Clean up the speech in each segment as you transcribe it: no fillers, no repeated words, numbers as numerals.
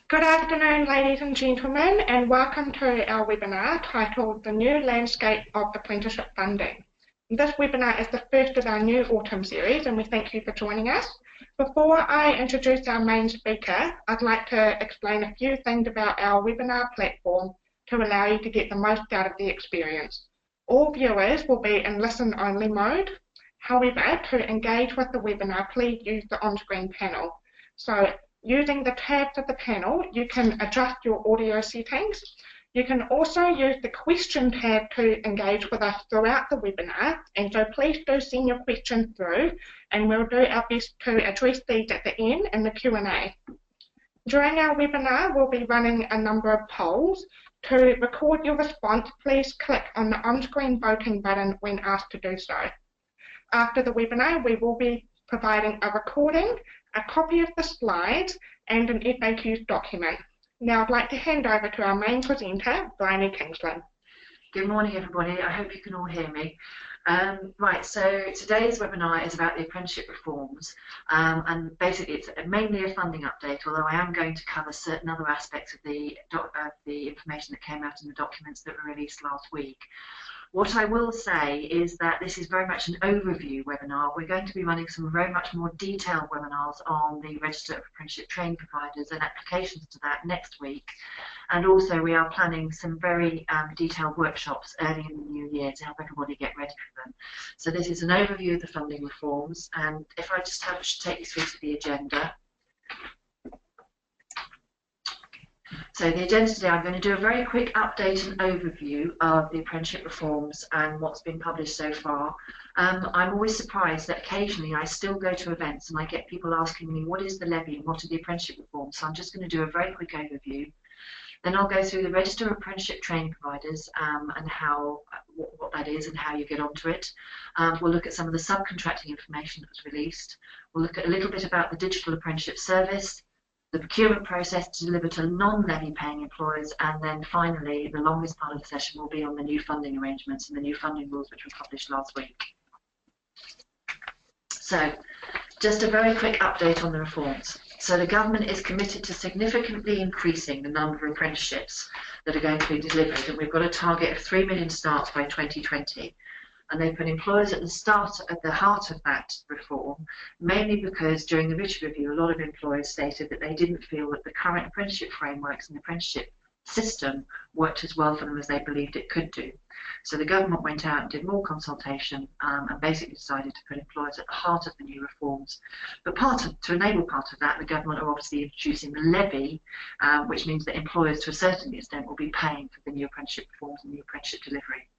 Good afternoon, ladies and gentlemen, and welcome to our webinar titled The New Landscape of Apprenticeship Funding. This webinar is the first of our new autumn series, and we thank you for joining us. Before I introduce our main speaker, I'd like to explain a few things about our webinar platform to allow you to get the most out of the experience. All viewers will be in listen-only mode. However, to engage with the webinar, please use the on-screen panel. So, using the tabs of the panel, you can adjust your audio settings. You can also use the question tab to engage with us throughout the webinar, and so please do send your questions through, and we'll do our best to address these at the end in the Q&A. During our webinar, we'll be running a number of polls. To record your response, please click on the on-screen voting button when asked to do so. After the webinar, we will be providing a recording, a copy of the slides, and an FAQs document. Now I'd like to hand over to our main presenter, Bryony Kingsland. Good morning, everybody. I hope you can all hear me. Right, so today's webinar is about the apprenticeship reforms, and basically it's mainly a funding update, although I am going to cover certain other aspects of the information that came out in the documents that were released last week. What I will say is that this is very much an overview webinar. We're going to be running some very much more detailed webinars on the Register of Apprenticeship Training Providers and applications to that next week. And also we are planning some very detailed workshops early in the new year to help everybody get ready for them. So this is an overview of the funding reforms, and if I just take you through to the agenda. So the agenda today, I'm going to do a very quick update and overview of the apprenticeship reforms and what's been published so far. I'm always surprised that occasionally I still go to events and I get people asking me, what is the levy and what are the apprenticeship reforms? So I'm just going to do a very quick overview. Then I'll go through the Register of Apprenticeship Training Providers and what that is and how you get onto it. We'll look at some of the subcontracting information that was released. We'll look at a little bit about the digital apprenticeship service, the procurement process to deliver to non-levy paying employers, and then finally the longest part of the session will be on the new funding arrangements and the new funding rules which were published last week. So just a very quick update on the reforms. So the government is committed to significantly increasing the number of apprenticeships that are going to be delivered, and we've got a target of 3 million starts by 2020. And they put employers at the heart of that reform, mainly because during the Richard Review, a lot of employers stated that they didn't feel that the current apprenticeship frameworks and the apprenticeship system worked as well for them as they believed it could do. So the government went out and did more consultation and basically decided to put employers at the heart of the new reforms. But to enable part of that, the government are obviously introducing the levy, which means that employers to a certain extent will be paying for the new apprenticeship reforms and the apprenticeship delivery.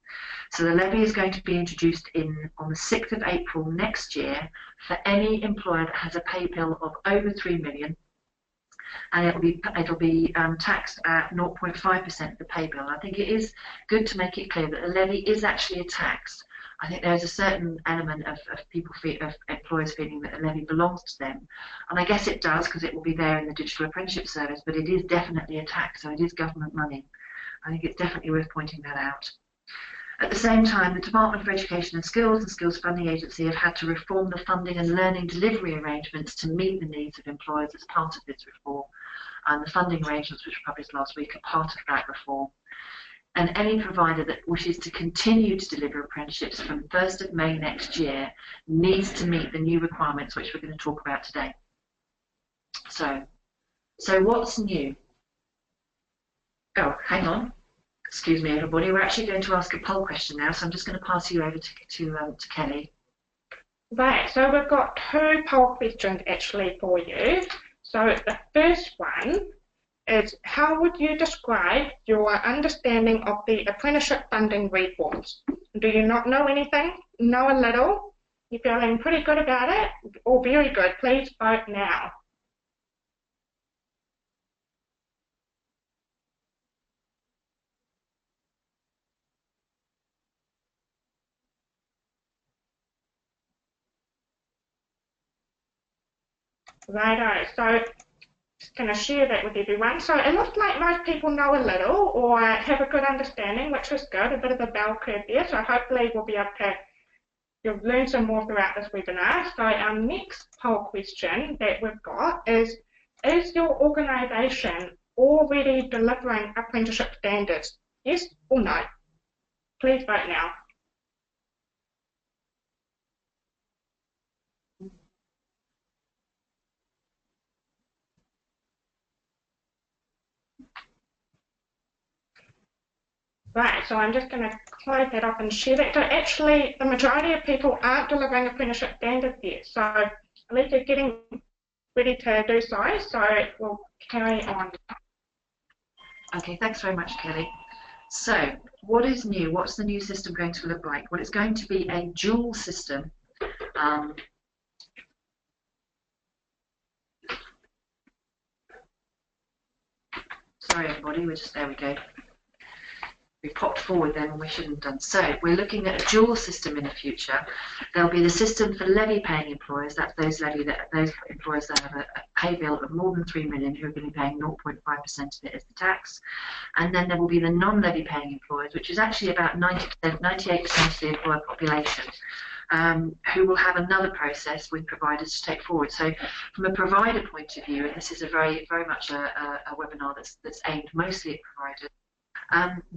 So the levy is going to be introduced on the 6th of April next year for any employer that has a pay bill of over 3 million, and it'll be taxed at 0.5% of the pay bill. I think it is good to make it clear that the levy is actually a tax. I think there's a certain element of employers feeling that the levy belongs to them, and I guess it does because it will be there in the digital apprenticeship service, but it is definitely a tax, so it is government money. I think it's definitely worth pointing that out. At the same time, the Department for Education and Skills Funding Agency have had to reform the funding and learning delivery arrangements to meet the needs of employers as part of this reform. And the funding arrangements which were published last week are part of that reform. And any provider that wishes to continue to deliver apprenticeships from 1st of May next year needs to meet the new requirements which we're going to talk about today. So what's new? Oh, hang on. Excuse me, everybody. We're actually going to ask a poll question now, so I'm just going to pass you over to Kelly. Right, so we've got 2 poll questions actually for you. So the first one is, how would you describe your understanding of the apprenticeship funding reforms? Do you not know anything? Know a little? You're feeling pretty good about it? Or very good? Please vote now. Righto, so just going to share that with everyone. So it looks like most people know a little or have a good understanding, which is good, a bit of a bell curve there, so hopefully you'll you'll learn some more throughout this webinar. So our next poll question that we've got is your organisation already delivering apprenticeship standards? Yes or no? Please vote now. Right, so I'm just going to close that off and share that. So actually, the majority of people aren't delivering apprenticeship standards yet. So at least they're getting ready to do so. So we'll carry on. Okay, thanks very much, Kelly. So what is new? What's the new system going to look like? Well, it's going to be a dual system. Sorry, everybody, there we go. We popped forward then when we shouldn't have done. So we're looking at a dual system in the future. There'll be the system for levy-paying employers. That's those employers that have a pay bill of more than 3 million who are going to be paying 0.5% of it as the tax. And then there will be the non-levy paying employers, which is actually about 90%, 98% of the employer population, who will have another process with providers to take forward. So from a provider point of view, and this is a very much a webinar that's aimed mostly at providers,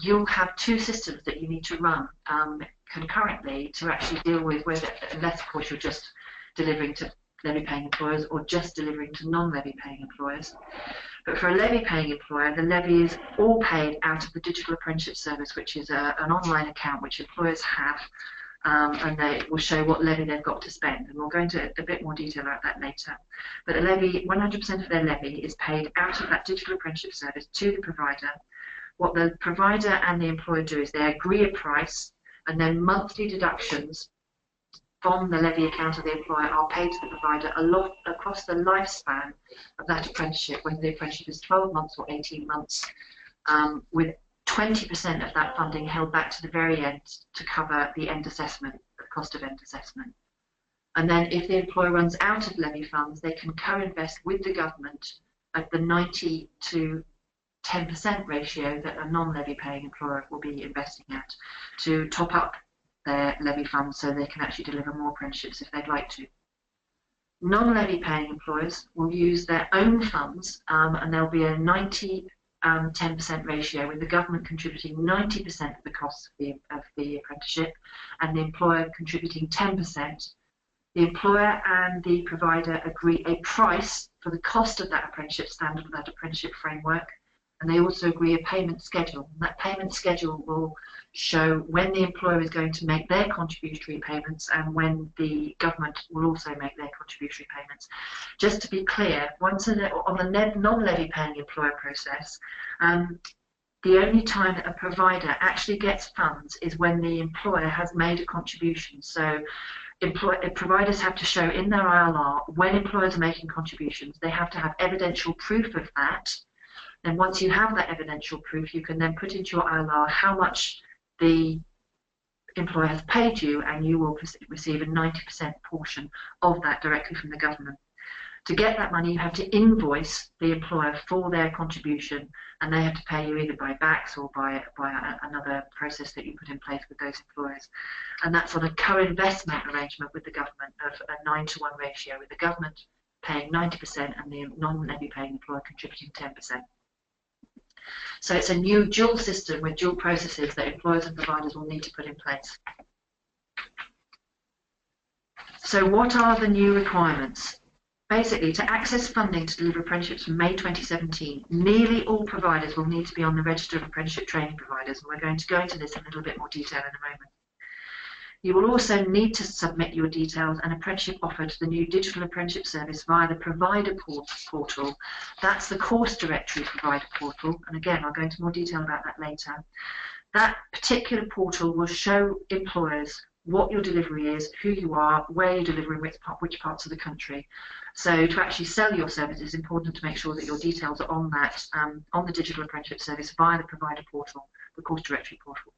you'll have two systems that you need to run concurrently to actually deal with whether, unless of course you're just delivering to levy-paying employers or just delivering to non-levy-paying employers. But for a levy-paying employer, the levy is all paid out of the Digital Apprenticeship Service, which is an online account which employers have, and they will show what levy they've got to spend. And we'll go into a bit more detail about that later. But the levy, 100% of their levy is paid out of that Digital Apprenticeship Service to the provider. What the provider and the employer do is they agree a price, and then monthly deductions from the levy account of the employer are paid to the provider across the lifespan of that apprenticeship, whether the apprenticeship is 12 months or 18 months, with 20% of that funding held back to the very end to cover the end assessment, the cost of end assessment. And then if the employer runs out of levy funds, they can co-invest with the government at the 90 to 10% ratio that a non-levy paying employer will be investing at to top up their levy funds so they can actually deliver more apprenticeships if they'd like to. Non-levy paying employers will use their own funds, and there'll be a 90-10% ratio with the government contributing 90% of the costs of the apprenticeship and the employer contributing 10%. The employer and the provider agree a price for the cost of that apprenticeship standard, that apprenticeship framework, and they also agree a payment schedule. And that payment schedule will show when the employer is going to make their contributory payments and when the government will also make their contributory payments. Just to be clear, once on the non-levy paying employer process, the only time that a provider actually gets funds is when the employer has made a contribution. So providers have to show in their ILR when employers are making contributions. They have to have evidential proof of that. And once you have that evidential proof, you can then put into your ILR how much the employer has paid you, and you will receive a 90% portion of that directly from the government. To get that money, you have to invoice the employer for their contribution, and they have to pay you either by backs or by another process that you put in place with those employers. And that's on a co-investment arrangement with the government of a 9-to-1 ratio, with the government paying 90% and the non-levy paying employer contributing 10%. So it's a new dual system with dual processes that employers and providers will need to put in place. So what are the new requirements? Basically, to access funding to deliver apprenticeships from May 2017, nearly all providers will need to be on the register of apprenticeship training providers, and we're going to go into this in a little bit more detail in a moment. You will also need to submit your details and apprenticeship offer to the new Digital Apprenticeship Service via the provider portal. That's the course directory provider portal, and again, I'll go into more detail about that later. That particular portal will show employers what your delivery is, who you are, where you're delivering, which parts of the country. So to actually sell your service, it's important to make sure that your details are on that, on the Digital Apprenticeship Service via the provider portal, the course directory portal.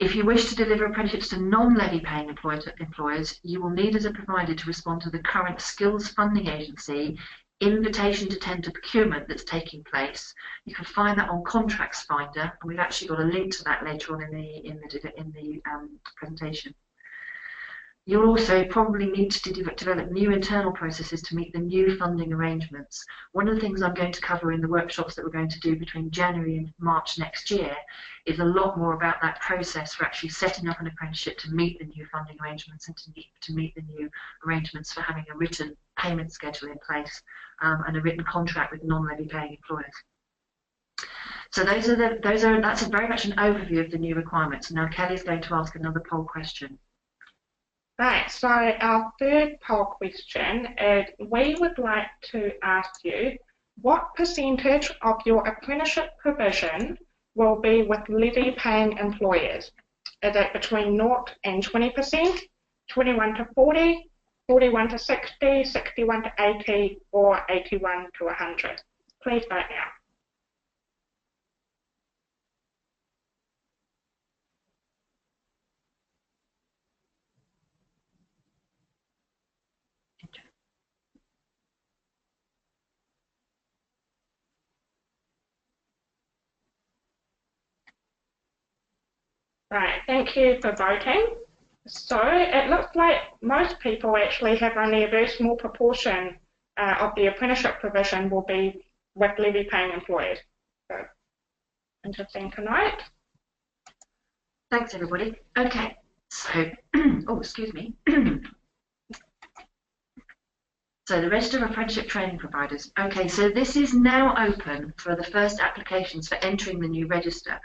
If you wish to deliver apprenticeships to non-levy paying employers, you will need as a provider to respond to the current Skills Funding Agency invitation to tender procurement that's taking place. You can find that on Contracts Finder, and we've actually got a link to that later on in the presentation. You'll also probably need to develop new internal processes to meet the new funding arrangements. One of the things I'm going to cover in the workshops that we're going to do between January and March next year is a lot more about that process for actually setting up an apprenticeship to meet the new funding arrangements and to meet the new arrangements for having a written payment schedule in place and a written contract with non-levy paying employers. So that's very much an overview of the new requirements. Now Kelly's going to ask another poll question. Right, so our third poll question is, we would like to ask you, what percentage of your apprenticeship provision will be with levy-paying employers? Is it between 0 and 20%, 21 to 40, 41 to 60, 61 to 80, or 81 to 100? Please vote now. Right, thank you for voting. So it looks like most people actually have only a very small proportion of the apprenticeship provision will be with levy-paying employers. So interesting to note. Thanks, everybody. Okay, so, oh, excuse me. So the Register of Apprenticeship Training Providers. Okay, so this is now open for the first applications for entering the new register.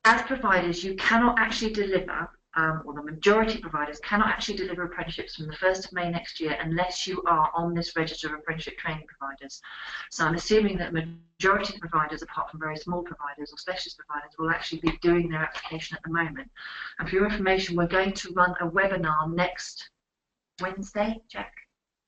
As providers, you cannot actually deliver, or the majority of providers cannot actually deliver apprenticeships from the 1st of May next year unless you are on this Register of Apprenticeship Training Providers. So I'm assuming that the majority of providers, apart from very small providers or specialist providers, will actually be doing their application at the moment. And for your information, we're going to run a webinar next Wednesday, Jack?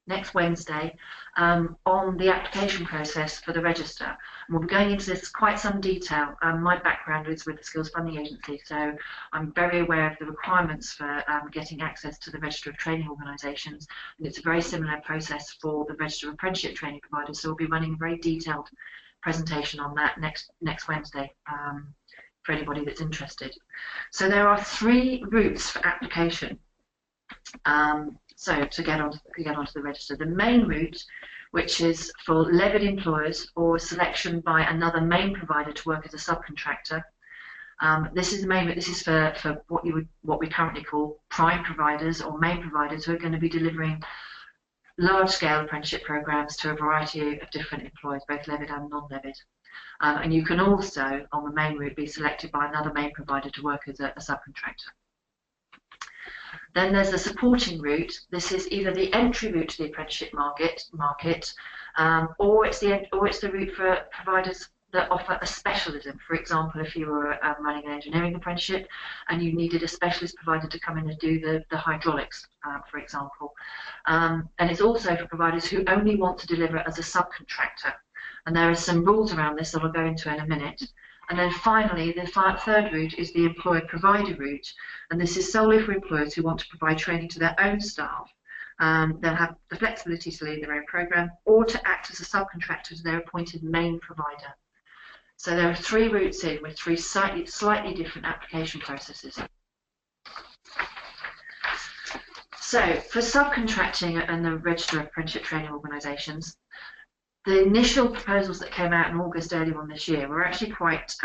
Next Wednesday on the application process for the register. And we'll be going into this quite some detail. My background is with the Skills Funding Agency, so I'm very aware of the requirements for getting access to the Register of Training Organisations, and it's a very similar process for the Register of Apprenticeship Training Providers, so we'll be running a very detailed presentation on that next Wednesday for anybody that's interested. So there are 3 routes for application. So to get onto the register, the main route, which is for levied employers or selection by another main provider to work as a subcontractor. This is the main route. This is for what we currently call prime providers or main providers who are going to be delivering large-scale apprenticeship programs to a variety of different employers, both levied and non-levied. And you can also, on the main route, be selected by another main provider to work as a subcontractor. Then there's the supporting route. This is either the entry route to the apprenticeship market, or it's the route for providers that offer a specialism. For example, if you were running an engineering apprenticeship and you needed a specialist provider to come in and do the hydraulics, for example. And it's also for providers who only want to deliver as a subcontractor. And there are some rules around this that I'll go into in a minute. And then finally, the third route is the employer-provider route, and this is solely for employers who want to provide training to their own staff. They'll have the flexibility to lead their own program or to act as a subcontractor to their appointed main provider. So there are 3 routes in with 3 slightly different application processes. So for subcontracting and the Register of Apprenticeship Training Organisations, the initial proposals that came out in August earlier on this year were actually quite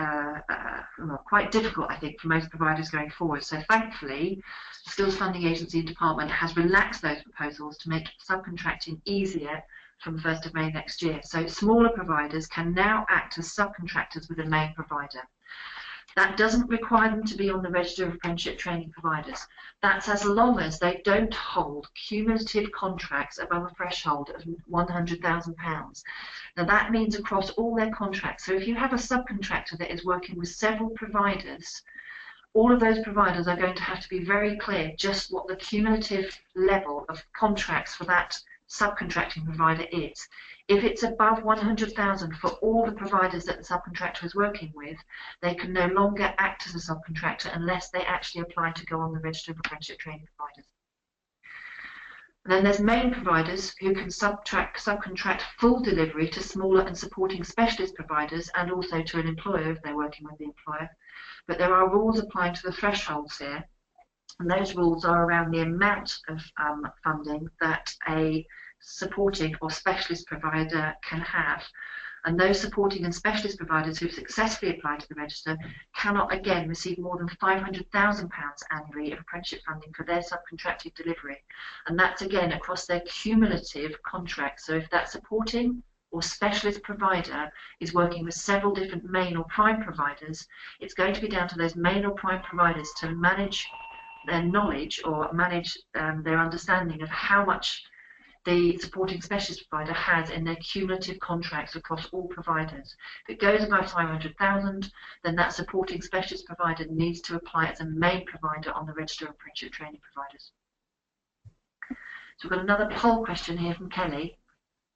difficult, I think, for most providers going forward. So thankfully, the Skills Funding Agency Department has relaxed those proposals to make subcontracting easier from the 1st of May next year. So smaller providers can now act as subcontractors with a main provider. That doesn't require them to be on the Register of Apprenticeship Training Providers. That's as long as they don't hold cumulative contracts above a threshold of £100,000. Now that means across all their contracts. So if you have a subcontractor that is working with several providers, all of those providers are going to have to be very clear just what the cumulative level of contracts for that subcontracting provider is. If it's above 100,000 for all the providers that the subcontractor is working with, they can no longer act as a subcontractor unless they actually apply to go on the Register of Apprenticeship Training Providers. And then there's main providers who can subcontract full delivery to smaller and supporting specialist providers and also to an employer if they're working with the employer. But there are rules applying to the thresholds here. And those rules are around the amount of funding that a supporting or specialist provider can have. And those supporting and specialist providers who've successfully applied to the register cannot again receive more than £500,000 annually of apprenticeship funding for their subcontracted delivery. And that's again across their cumulative contracts. So if that supporting or specialist provider is working with several different main or prime providers, it's going to be down to those main or prime providers to manage their knowledge or manage their understanding of how much the supporting specialist provider has in their cumulative contracts across all providers. If it goes above 500,000, then that supporting specialist provider needs to apply as a main provider on the register of apprenticeship training providers. So we've got another poll question here from Kelly.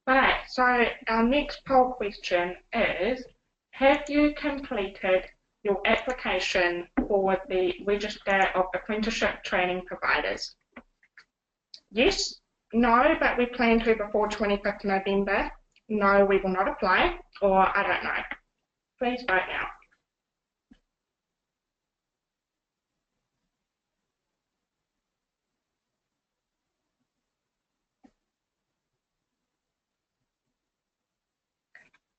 Right, so our next poll question is, have you completed your application for the Register of Apprenticeship Training Providers? Yes, no, but we plan to before 25th November. No, we will not apply, or I don't know. Please vote now.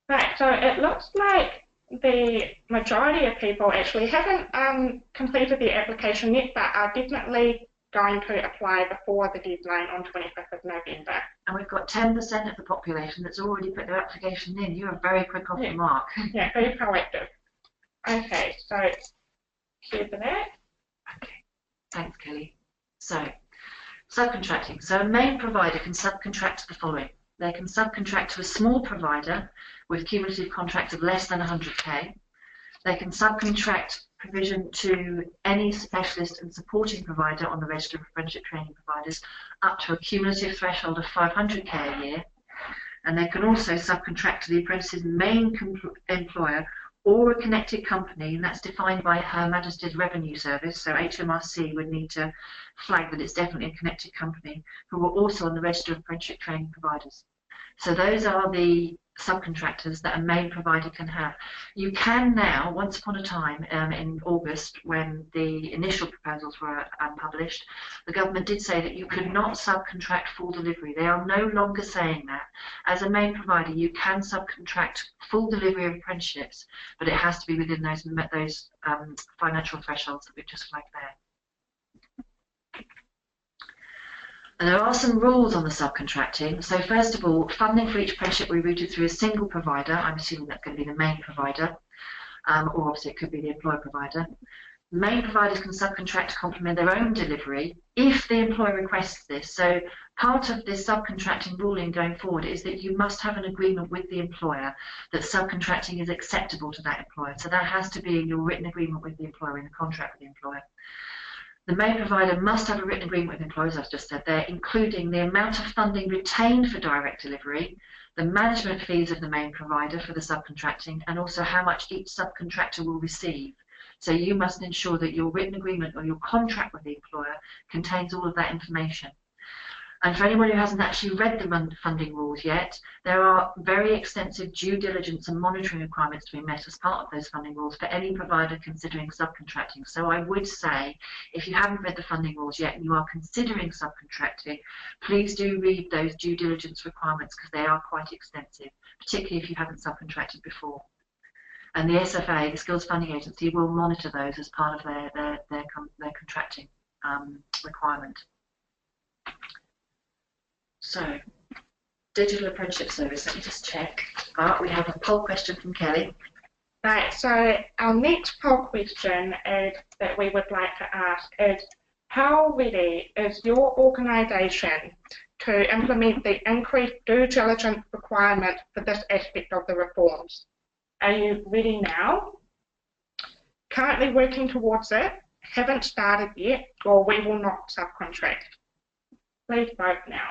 Right, so it looks like the majority of people actually haven't completed the application yet, but are definitely going to apply before the deadline on 25th of November. And we've got 10% of the population that's already put their application in. You are very quick off the mark. Yeah, very proactive. Okay, so here's that. Okay, thanks, Kelly. So, subcontracting. So a main provider can subcontract the following. They can subcontract to a small provider with cumulative contracts of less than 100k. They can subcontract provision to any specialist and supporting provider on the register of apprenticeship training providers up to a cumulative threshold of 500k a year. And they can also subcontract to the apprentice's main employer or a connected company, and that's defined by Her Majesty's Revenue Service. So HMRC would need to flag that it's definitely a connected company, who are also on the register of apprenticeship training providers. So those are the subcontractors that a main provider can have. You can now, once upon a time in August, when the initial proposals were published, the government did say that you could not subcontract full delivery. They are no longer saying that. As a main provider, you can subcontract full delivery of apprenticeships, but it has to be within those financial thresholds that we've just flagged there. And there are some rules on the subcontracting. So first of all, funding for each apprenticeship will be routed through a single provider. I'm assuming that's going to be the main provider, or obviously it could be the employer provider. Main providers can subcontract to complement their own delivery if the employer requests this. So part of this subcontracting ruling going forward is that you must have an agreement with the employer that subcontracting is acceptable to that employer. So that has to be in your written agreement with the employer, in the contract with the employer. The main provider must have a written agreement with employers, as I've just said there, including the amount of funding retained for direct delivery, the management fees of the main provider for the subcontracting, and also how much each subcontractor will receive. So you must ensure that your written agreement or your contract with the employer contains all of that information. And for anyone who hasn't actually read the funding rules yet, there are very extensive due diligence and monitoring requirements to be met as part of those funding rules for any provider considering subcontracting. So I would say, if you haven't read the funding rules yet and you are considering subcontracting, please do read those due diligence requirements because they are quite extensive, particularly if you haven't subcontracted before. And the SFA, the Skills Funding Agency, will monitor those as part of their contracting requirement. So, digital apprenticeship service, let me just check. We have a poll question from Kelly. Right, so our next poll question that we would like to ask is, how ready is your organisation to implement the increased due diligence requirement for this aspect of the reforms? Are you ready now? Currently working towards it, haven't started yet, or we will not subcontract? Please vote now.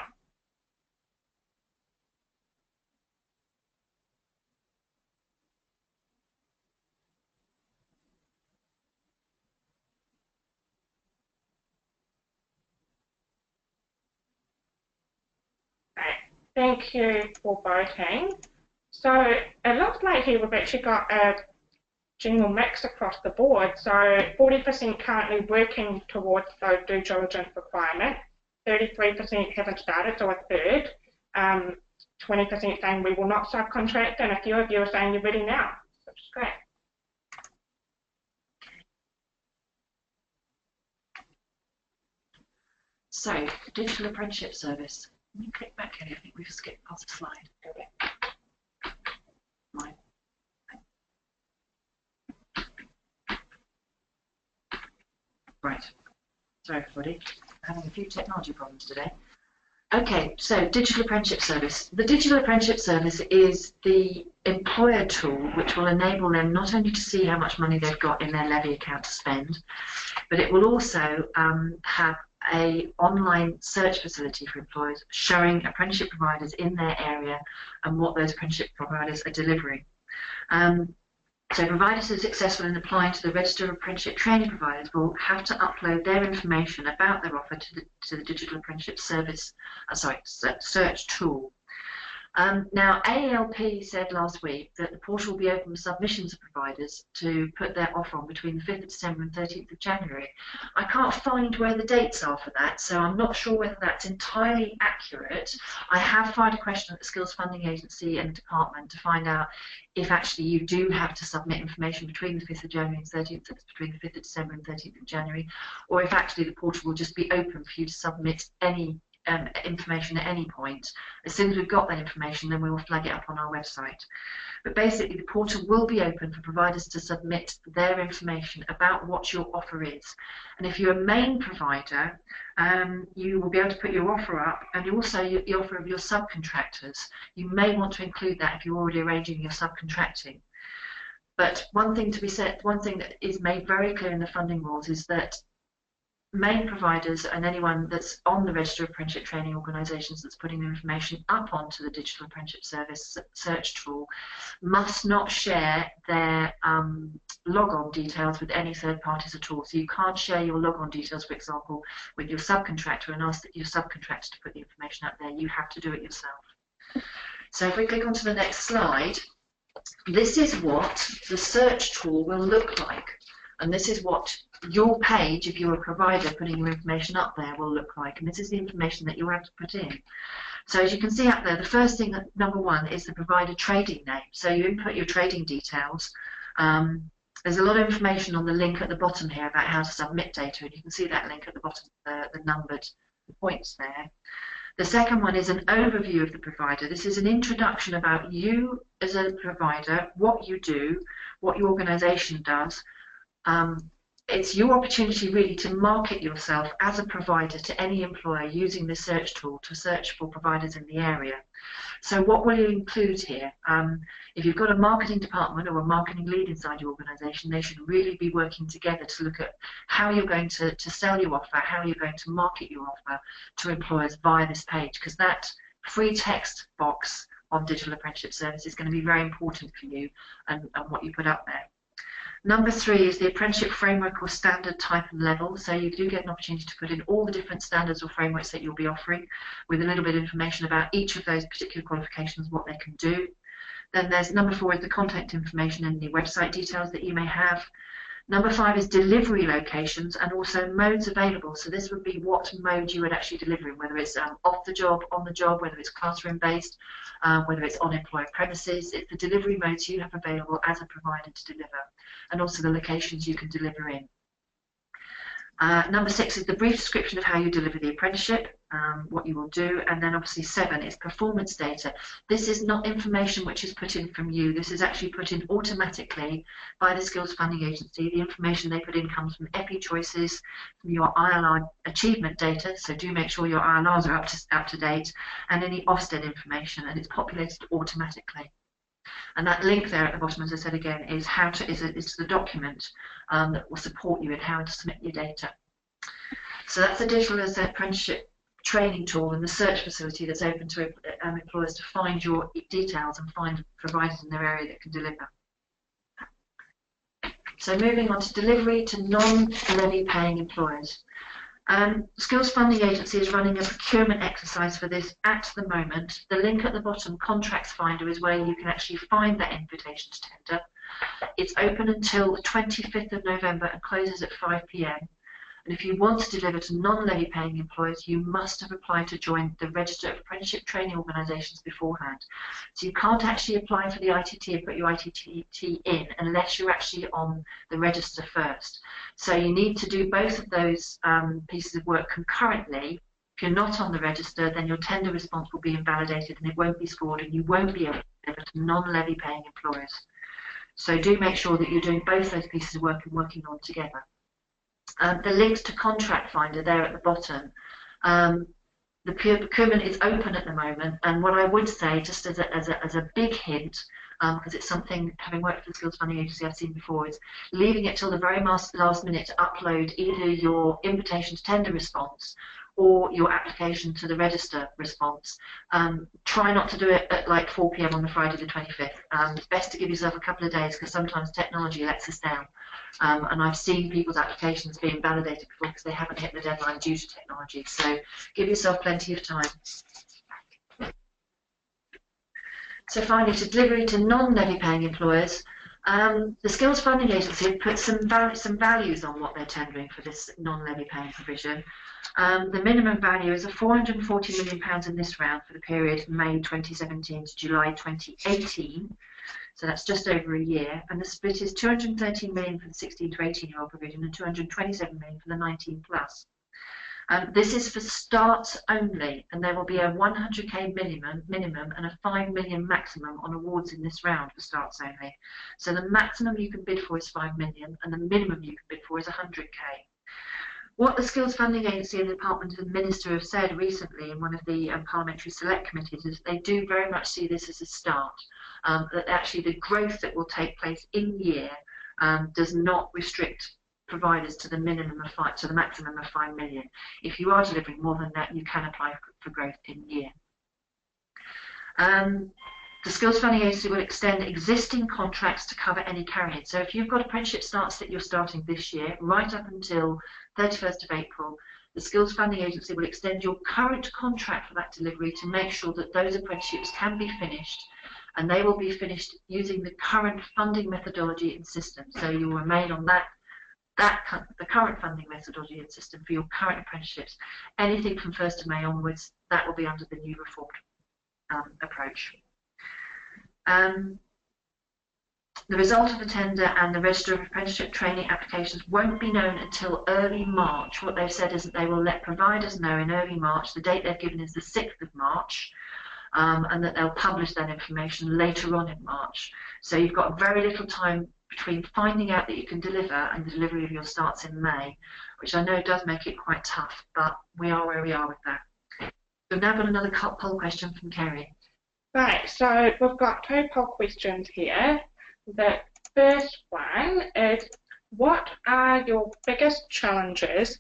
Thank you for voting. So it looks like here we've actually got a general mix across the board. So 40% currently working towards those due diligence requirements, 33% haven't started, so a third, 20% saying we will not subcontract, and a few of you are saying you're ready now, which is great. So, digital apprenticeship service. Can you click back, Kelly? I think we've skipped past a slide. Right. Right. Sorry, everybody. I'm having a few technology problems today. Okay, so digital apprenticeship service. The digital apprenticeship service is the employer tool which will enable them not only to see how much money they've got in their levy account to spend, but it will also have an online search facility for employers showing apprenticeship providers in their area and what those apprenticeship providers are delivering. So providers who are successful in applying to the register of apprenticeship training providers will have to upload their information about their offer to the digital apprenticeship service, search tool. Now, AALP said last week that the portal will be open for submissions of providers to put their offer on between the 5th of December and 13th of January. I can't find where the dates are for that, so I'm not sure whether that's entirely accurate. I have fired a question at the Skills Funding Agency and the department to find out if actually you do have to submit information between the 5th of January and 13th, so it's between the 5th of December and 13th of January, or if actually the portal will just be open for you to submit any information at any point. As soon as we've got that information, then we will flag it up on our website. But basically, the portal will be open for providers to submit their information about what your offer is. And if you're a main provider, you will be able to put your offer up, and also the offer of your subcontractors. You may want to include that if you're already arranging your subcontracting. But one thing to be said, one thing that is made very clear in the funding rules is that main providers and anyone that's on the register of apprenticeship training organisations that's putting their information up onto the digital apprenticeship service search tool must not share their log-on details with any third parties at all. So you can't share your log-on details, for example, with your subcontractor and ask your subcontractor to put the information up there. You have to do it yourself. So if we click onto the next slide, this is what the search tool will look like. And this is what your page, if you're a provider putting your information up there, will look like. And this is the information that you'll have to put in. So as you can see up there, the first thing, number one, is the provider trading name. So you input your trading details. There's a lot of information on the link at the bottom here about how to submit data, and you can see that link at the bottom, the numbered points there. The second one is an overview of the provider. This is an introduction about you as a provider, what you do, what your organisation does. It's your opportunity really to market yourself as a provider to any employer using the search tool to search for providers in the area. So what will you include here? If you've got a marketing department or a marketing lead inside your organisation, they should really be working together to look at how you're going to sell your offer, how you're going to market your offer to employers via this page, because that free text box on digital apprenticeship service is going to be very important for you and what you put up there. Number three is the apprenticeship framework or standard type and level. So you do get an opportunity to put in all the different standards or frameworks that you'll be offering with a little bit of information about each of those particular qualifications, what they can do. Then there's number four is the contact information and the website details that you may have. Number five is delivery locations and also modes available. So this would be what mode you would actually deliver in, whether it's off the job, on the job, whether it's classroom based, whether it's on employer premises. It's the delivery modes you have available as a provider to deliver, and also the locations you can deliver in. Number six is the brief description of how you deliver the apprenticeship, what you will do, and then obviously 7 is performance data. This is not information which is put in from you. This is actually put in automatically by the Skills Funding Agency. The information they put in comes from EPI choices, from your ILR achievement data, so do make sure your ILRs are up to date, and any Ofsted information, and it's populated automatically. And that link there at the bottom, as I said again, is it's the document that will support you in how to submit your data. So that's the digital apprenticeship training tool and the search facility that's open to employers to find your details and find providers in their area that can deliver. So moving on to delivery to non-levy paying employers. Skills Funding Agency is running a procurement exercise for this at the moment. The link at the bottom, Contracts Finder, is where you can actually find that invitation to tender. It's open until the 25th of November and closes at 5 p.m. And if you want to deliver to non-levy paying employers, you must have applied to join the register of apprenticeship training organisations beforehand. So you can't actually apply for the ITT and put your ITT in unless you're actually on the register first. So you need to do both of those pieces of work concurrently. If you're not on the register, then your tender response will be invalidated and it won't be scored, and you won't be able to deliver to non-levy paying employers. So do make sure that you're doing both those pieces of work and working on together. The links to Contract Finder there at the bottom. The procurement is open at the moment, and what I would say, just as a big hint, because it's something, having worked for the Skills Funding Agency, I've seen before, is leaving it till the very last minute to upload either your invitation to tender response or your application to the register response. Try not to do it at like 4 p.m. on the Friday the 25th. It's best to give yourself a couple of days, because sometimes technology lets us down. And I've seen people's applications being validated before because they haven't hit the deadline due to technology. So give yourself plenty of time. So finally, to delivery to non-levy paying employers, the Skills Funding Agency have put some values on what they're tendering for this non-levy paying provision. The minimum value is £440 million in this round for the period May 2017 to July 2018. So that's just over a year, and the split is 213 million for the 16 to 18-year-old provision and 227 million for the 19 plus. This is for starts only, and there will be a 100k minimum and a 5 million maximum on awards in this round for starts only. So the maximum you can bid for is 5 million, and the minimum you can bid for is 100k. What the Skills Funding Agency and the Department of the Minister have said recently in one of the parliamentary select committees is they do very much see this as a start. That actually the growth that will take place in year does not restrict providers to the maximum of 5 million. If you are delivering more than that, you can apply for growth in year. The Skills Funding Agency will extend existing contracts to cover any carry-in. So if you've got apprenticeship starts that you're starting this year, right up until 31st of April, the Skills Funding Agency will extend your current contract for that delivery to make sure that those apprenticeships can be finished, and they will be finished using the current funding methodology and system. So you will remain on the current funding methodology and system for your current apprenticeships. Anything from 1st of May onwards, that will be under the new reformed approach. The result of the tender and the register of apprenticeship training applications won't be known until early March. What they've said is that they will let providers know in early March. The date they've given is the 6th of March, and that they'll publish that information later on in March. So you've got very little time between finding out that you can deliver and the delivery of your starts in May, which I know does make it quite tough, but we are where we are with that. So we've now got another poll question from Kerry. Right, so we've got 2 poll questions here. The first one is, what are your biggest challenges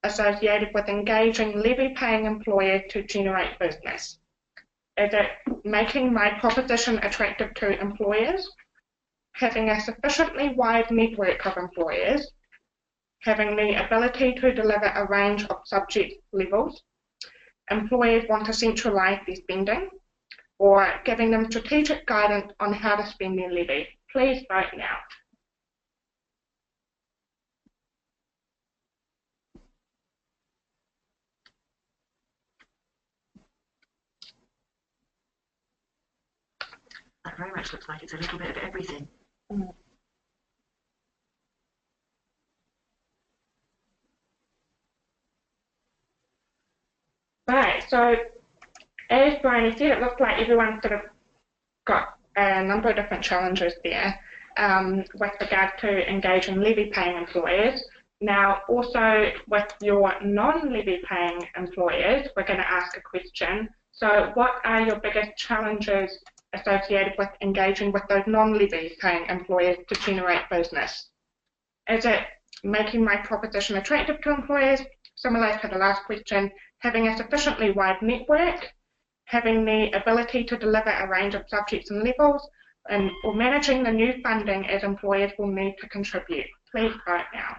associated with engaging levy-paying employers to generate business? Is it making my proposition attractive to employers, having a sufficiently wide network of employers, having the ability to deliver a range of subject levels, employers want to centralise their spending, or giving them strategic guidance on how to spend their levy? Please vote now. That very much looks like it's a little bit of everything. Right, so as Bryony said, it looks like everyone's sort of got a number of different challenges there with regard to engaging levy-paying employers. Now, also with your non-levy paying employers, we're going to ask a question. So what are your biggest challenges associated with engaging with those non-levy paying employers to generate business? Is it making my proposition attractive to employers, similar to the last question, having a sufficiently wide network, having the ability to deliver a range of subjects and levels, or managing the new funding as employers will need to contribute? Please vote now.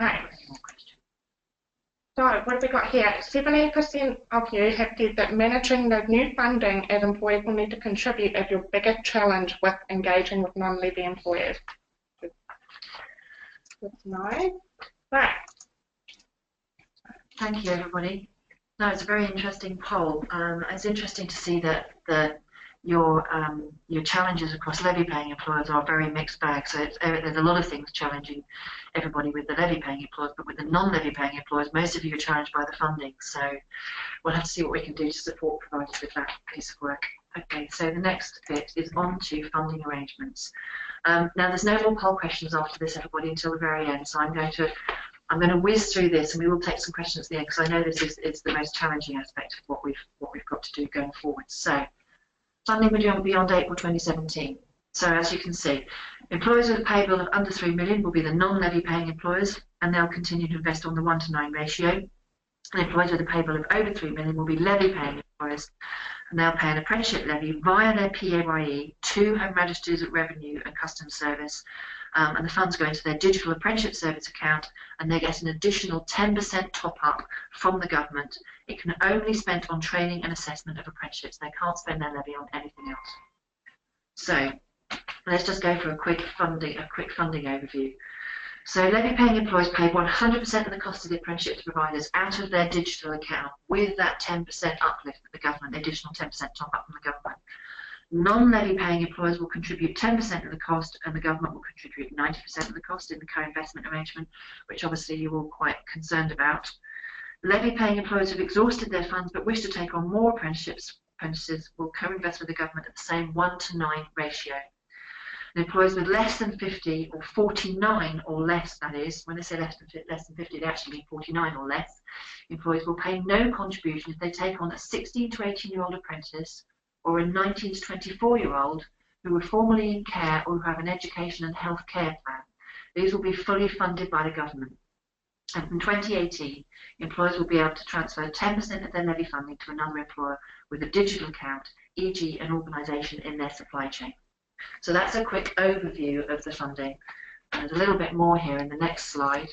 Right. So what have we got here? 70% of you have said that managing the new funding as employers will need to contribute is your biggest challenge with engaging with non-levy employers. Good to know. Right. Thank you, everybody. No, it's a very interesting poll. It's interesting to see that your challenges across levy-paying employers are a very mixed bag. So there's a lot of things challenging everybody with the levy-paying employers, but with the non-levy-paying employers, most of you are challenged by the funding. So we'll have to see what we can do to support providers with that piece of work. Okay, so the next bit is on to funding arrangements. Now, there's no more poll questions after this, everybody, until the very end. So I'm going to whiz through this, and we will take some questions at the end, because I know this is the most challenging aspect of what we've got to do going forward. So, funding beyond April 2017. So, as you can see, employers with a pay bill of under 3 million will be the non-levy paying employers, and they'll continue to invest on the 1:9 ratio. And employers with a pay bill of over 3 million will be levy paying employers, and they'll pay an apprenticeship levy via their PAYE to Home Registers of Revenue and Customs Service. And the funds go into their digital apprenticeship service account, and they get an additional 10% top up from the government. It can only be spent on training and assessment of apprenticeships. They can't spend their levy on anything else. So let's just go for a quick funding overview. So levy paying employers pay 100% of the cost of the apprenticeship to providers out of their digital account, with that 10% uplift from the government, additional 10% top up from the government. Non-levy paying employers will contribute 10% of the cost, and the government will contribute 90% of the cost in the co-investment arrangement, which obviously you're all quite concerned about. Levy paying employers who have exhausted their funds but wish to take on more apprentices will co-invest with the government at the same 1:9 ratio. And employers with less than 50 or 49 or less, that is, when they say less than 50, they actually mean 49 or less, employers will pay no contribution if they take on a 16 to 18-year-old apprentice or a 19 to 24-year-old who were formerly in care or who have an education and health care plan. These will be fully funded by the government. And from 2018, employers will be able to transfer 10% of their levy funding to another employer with a digital account, e.g. an organisation in their supply chain. So that's a quick overview of the funding. And there's a little bit more here in the next slide.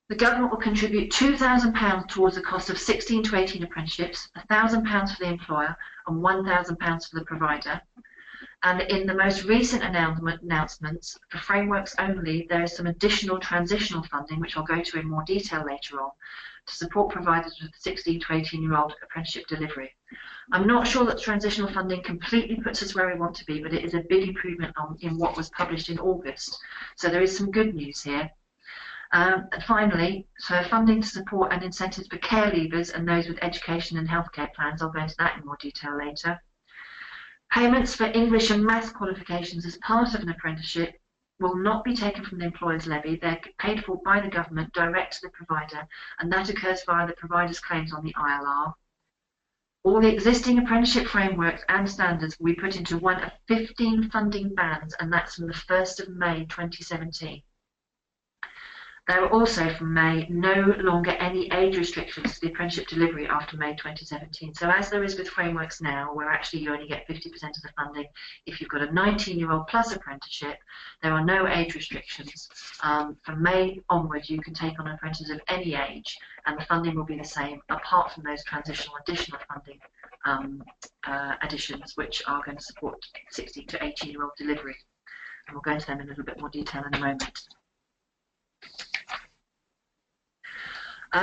The government will contribute £2,000 towards the cost of 16 to 18 apprenticeships, £1,000 for the employer and £1,000 for the provider. And in the most recent announcements, for frameworks only, there is some additional transitional funding, which I'll go to in more detail later on, to support providers with 16 to 18-year-old apprenticeship delivery. I'm not sure that transitional funding completely puts us where we want to be, but it is a big improvement in what was published in August. So there is some good news here. Finally, so funding to support and incentives for care leavers and those with education and healthcare plans. I'll go into that in more detail later. Payments for English and maths qualifications as part of an apprenticeship will not be taken from the employer's levy. They're paid for by the government direct to the provider, and that occurs via the provider's claims on the ILR. All the existing apprenticeship frameworks and standards will be put into one of 15 funding bands, and that's from the 1st of May 2017. There are also from May no longer any age restrictions to the apprenticeship delivery after May 2017. So as there is with frameworks now, where actually you only get 50% of the funding if you've got a 19-year-old plus apprenticeship, there are no age restrictions. From May onwards, you can take on apprentices of any age, and the funding will be the same, apart from those transitional additional funding additions, which are going to support 16 to 18-year-old delivery. And we'll go into them in a little bit more detail in a moment.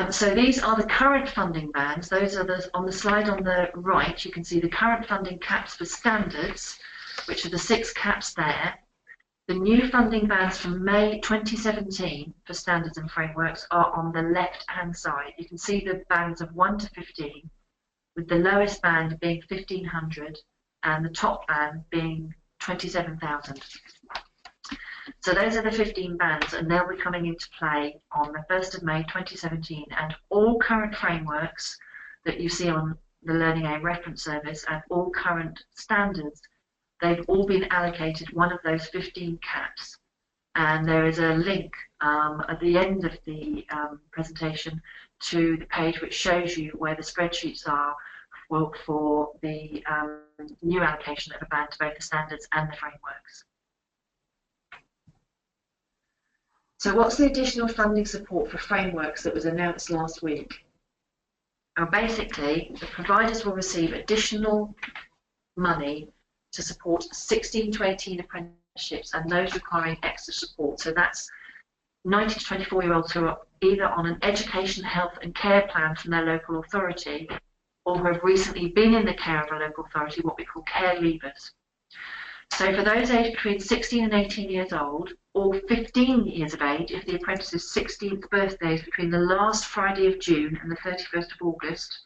So these are the current funding bands. Those are on the slide on the right. You can see the current funding caps for standards, which are the 6 caps there. The new funding bands from May 2017 for standards and frameworks are on the left-hand side. You can see the bands of 1 to 15, with the lowest band being 1,500 and the top band being 27,000. So those are the 15 bands, and they'll be coming into play on the 1st of May 2017, and all current frameworks that you see on the Learning Aid Reference Service and all current standards, they've all been allocated one of those 15 caps. And there is a link at the end of the presentation to the page which shows you where the spreadsheets are for the new allocation of a band to both the standards and the frameworks. So what's the additional funding support for frameworks that was announced last week? Basically, the providers will receive additional money to support 16 to 18 apprenticeships and those requiring extra support. So that's 19 to 24-year-olds who are either on an education, health and care plan from their local authority or who have recently been in the care of a local authority, what we call care leavers. So for those aged between 16 and 18 years old, or 15 years of age, if the apprentice's 16th birthday is between the last Friday of June and the 31st of August,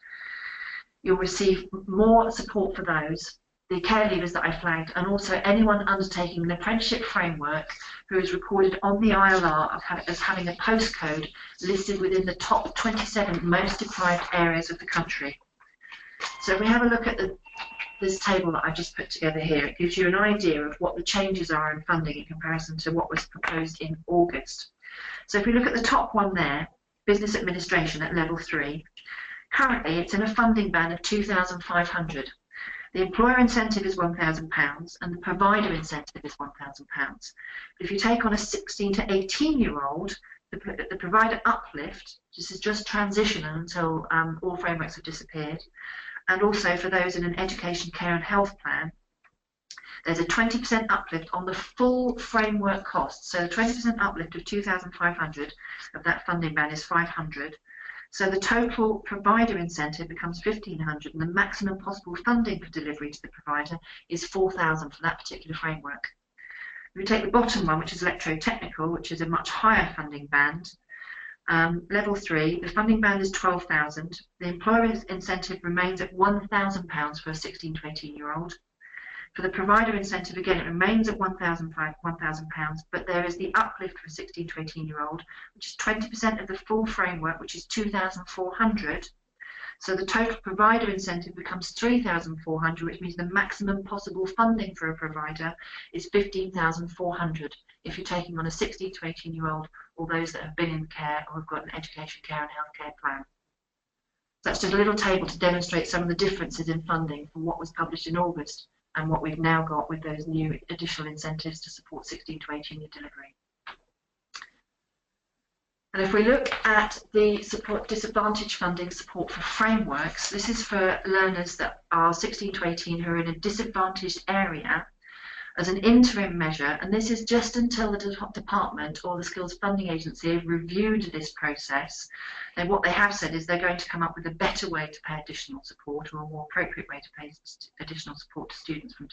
you'll receive more support for those, the care leavers that I flagged, and also anyone undertaking an apprenticeship framework who is recorded on the ILR as having a postcode listed within the top 27 most deprived areas of the country. So if we have a look at this table that I've just put together here, it gives you an idea of what the changes are in funding in comparison to what was proposed in August. So if we look at the top one there, business administration at level 3, currently it's in a funding band of £2,500. The employer incentive is £1,000 and the provider incentive is £1,000. If you take on a 16 to 18-year-old, the provider uplift, this is just transitional until all frameworks have disappeared, and also for those in an education, care and health plan, there's a 20% uplift on the full framework cost. So the 20% uplift of 2,500 of that funding band is 500. So the total provider incentive becomes 1,500 and the maximum possible funding for delivery to the provider is 4,000 for that particular framework. If we take the bottom one, which is electrotechnical, which is a much higher funding band, level 3, the funding band is 12,000. The employer incentive remains at £1,000 for a 16 to 18-year-old. For the provider incentive, again, it remains at £1,000, but there is the uplift for a 16 to 18-year-old, which is 20% of the full framework, which is 2,400. So the total provider incentive becomes 3,400, which means the maximum possible funding for a provider is 15,400 if you're taking on a 16 to 18-year-old or those that have been in care or have got an education, care and healthcare plan. So that's just a little table to demonstrate some of the differences in funding from what was published in August and what we've now got with those new additional incentives to support 16 to 18-year delivery. And if we look at the disadvantaged funding support for frameworks, this is for learners that are 16 to 18 who are in a disadvantaged area as an interim measure, and this is just until the department or the Skills Funding Agency have reviewed this process. And what they have said is they're going to come up with a better way to pay additional support or a more appropriate way to pay additional support to students from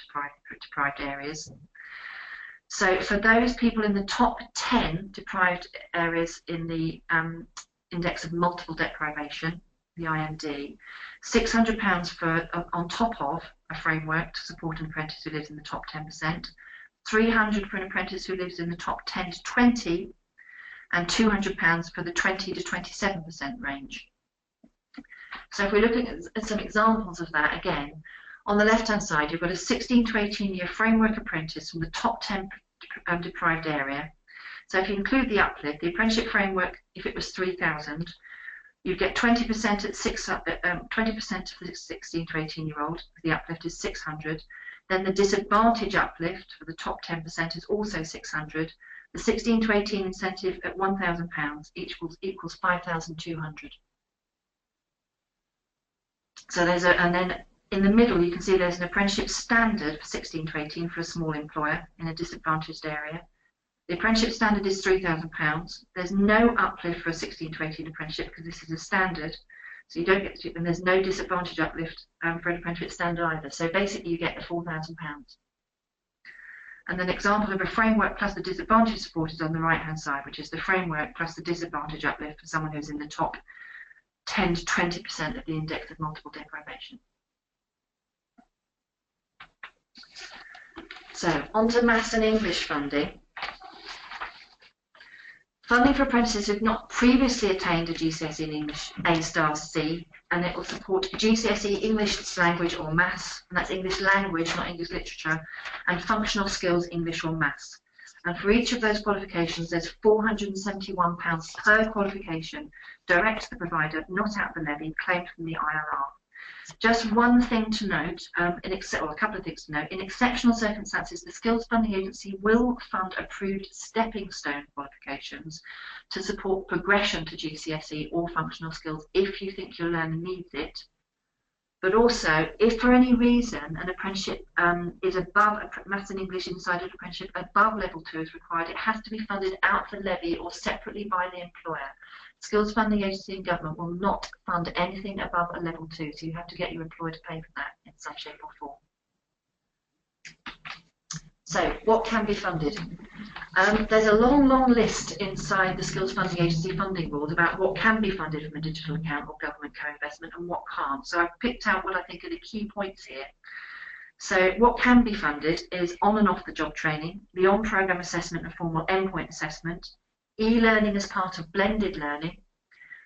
deprived areas. So for those people in the top 10 deprived areas in the index of multiple deprivation, the IMD, £600 for on top of a framework to support an apprentice who lives in the top 10%, £300 for an apprentice who lives in the top 10 to 20, and £200 for the 20 to 27% range. So if we're looking at some examples of that again, on the left-hand side, you've got a 16 to 18-year framework apprentice from the top 10 deprived area. So if you include the uplift, the apprenticeship framework, if it was 3,000, you get 20% at 20% for the 16 to 18-year-old. The uplift is 600. Then the disadvantage uplift for the top 10% is also 600. The 16 to 18 incentive at £1,000 equals 5,200. So there's and then in the middle you can see there's an apprenticeship standard for 16 to 18 for a small employer in a disadvantaged area. The apprenticeship standard is £3,000. There's no uplift for a 16 to 18 apprenticeship because this is a standard. So you don't get to, and there's no disadvantage uplift for an apprenticeship standard either. So basically you get the £4,000. And an example of a framework plus the disadvantage support is on the right-hand side, which is the framework plus the disadvantage uplift for someone who's in the top 10 to 20% of the index of multiple deprivation. So on to maths and English funding. Funding for apprentices who have not previously attained a GCSE in English A*C, and it will support GCSE English language or maths, and that's English language, not English literature, and functional skills English or maths. And for each of those qualifications, there's £471 per qualification direct to the provider, not out the levy, claimed from the IRR. Just one thing to note, or a couple of things to note. In exceptional circumstances, the Skills Funding Agency will fund approved stepping stone qualifications to support progression to GCSE or functional skills if you think your learner needs it. But also, if for any reason an apprenticeship is above, Maths and English inside an apprenticeship above level 2 is required, it has to be funded out of the levy or separately by the employer. Skills Funding Agency and government will not fund anything above a level 2, so you have to get your employer to pay for that in some shape or form. So, what can be funded? There's a long list inside the Skills Funding Agency funding rules about what can be funded from a digital account or government co-investment and what can't. So I've picked out what I think are the key points here. So what can be funded is on and off the job training, the on-programme assessment and formal endpoint assessment, e-learning as part of blended learning,